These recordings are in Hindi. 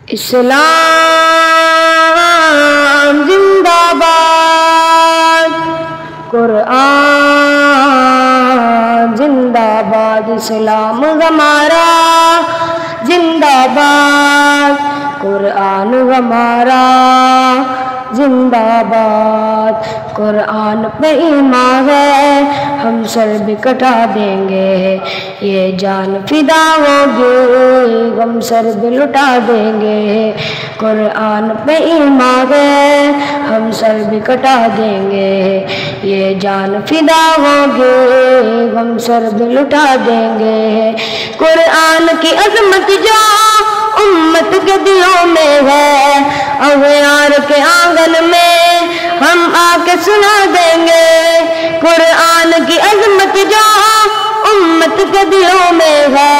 इस्लाम जिंदाबाद, कुरान जिंदाबाद। इस्लाम हमारा जिंदाबाद, कुरान हमारा जिंदाबाद। कुरान पे ईमान है, हम सर भी कटा देंगे, ये जान फिदा होगी, हम सर भी लुटा देंगे। कुरान पे ईमान है, हम सर भी कटा देंगे, ये जान फिदा होगी, हम सर भी लुटा देंगे। कुरान की अजमत जो उम्मत के दिलों में है, अग़यार के आंगन में हम आके सुना देंगे। कुरान की अजमत जो उम्मत के दिलों में है,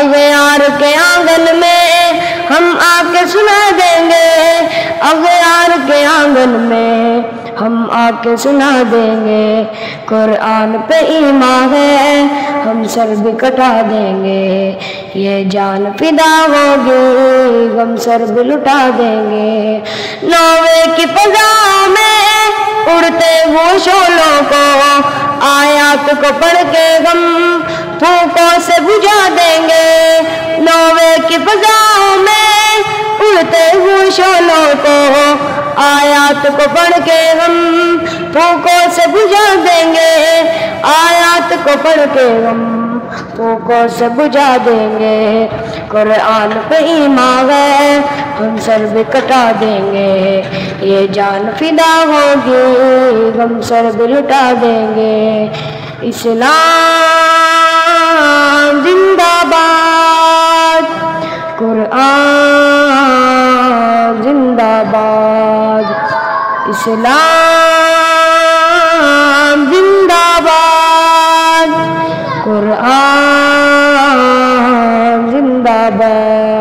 अग़यार के आंगन में हम आके सुना देंगे। अग़यार के आंगन में हम आके सुना देंगे। कुरान पे ईमान है, हम सर भी कटा देंगे, ये जान फिदा होगी, हम सर भी लुटा देंगे। नौवे की फ़ज़ाओं में उड़ते वो शोलों को, आयात को पढ़ के हम फूकों से बुझा देंगे। नौवे की फ़ज़ाओं में उड़ते वो शोलों को, आयात को पढ़ के हम फूकों से बुझा देंगे। आयात को पढ़ के हम फूकों से बुझा देंगे। कुरान पे ईमान है, हम सर भी कटा देंगे, ये जान फिदा होगी, हम सर भी लुटा देंगे। इस्लाम जिंदाबाद, कुरान जिंदाबाद। इस्लाम जिंदाबाद, कुरान जिंदाबाद।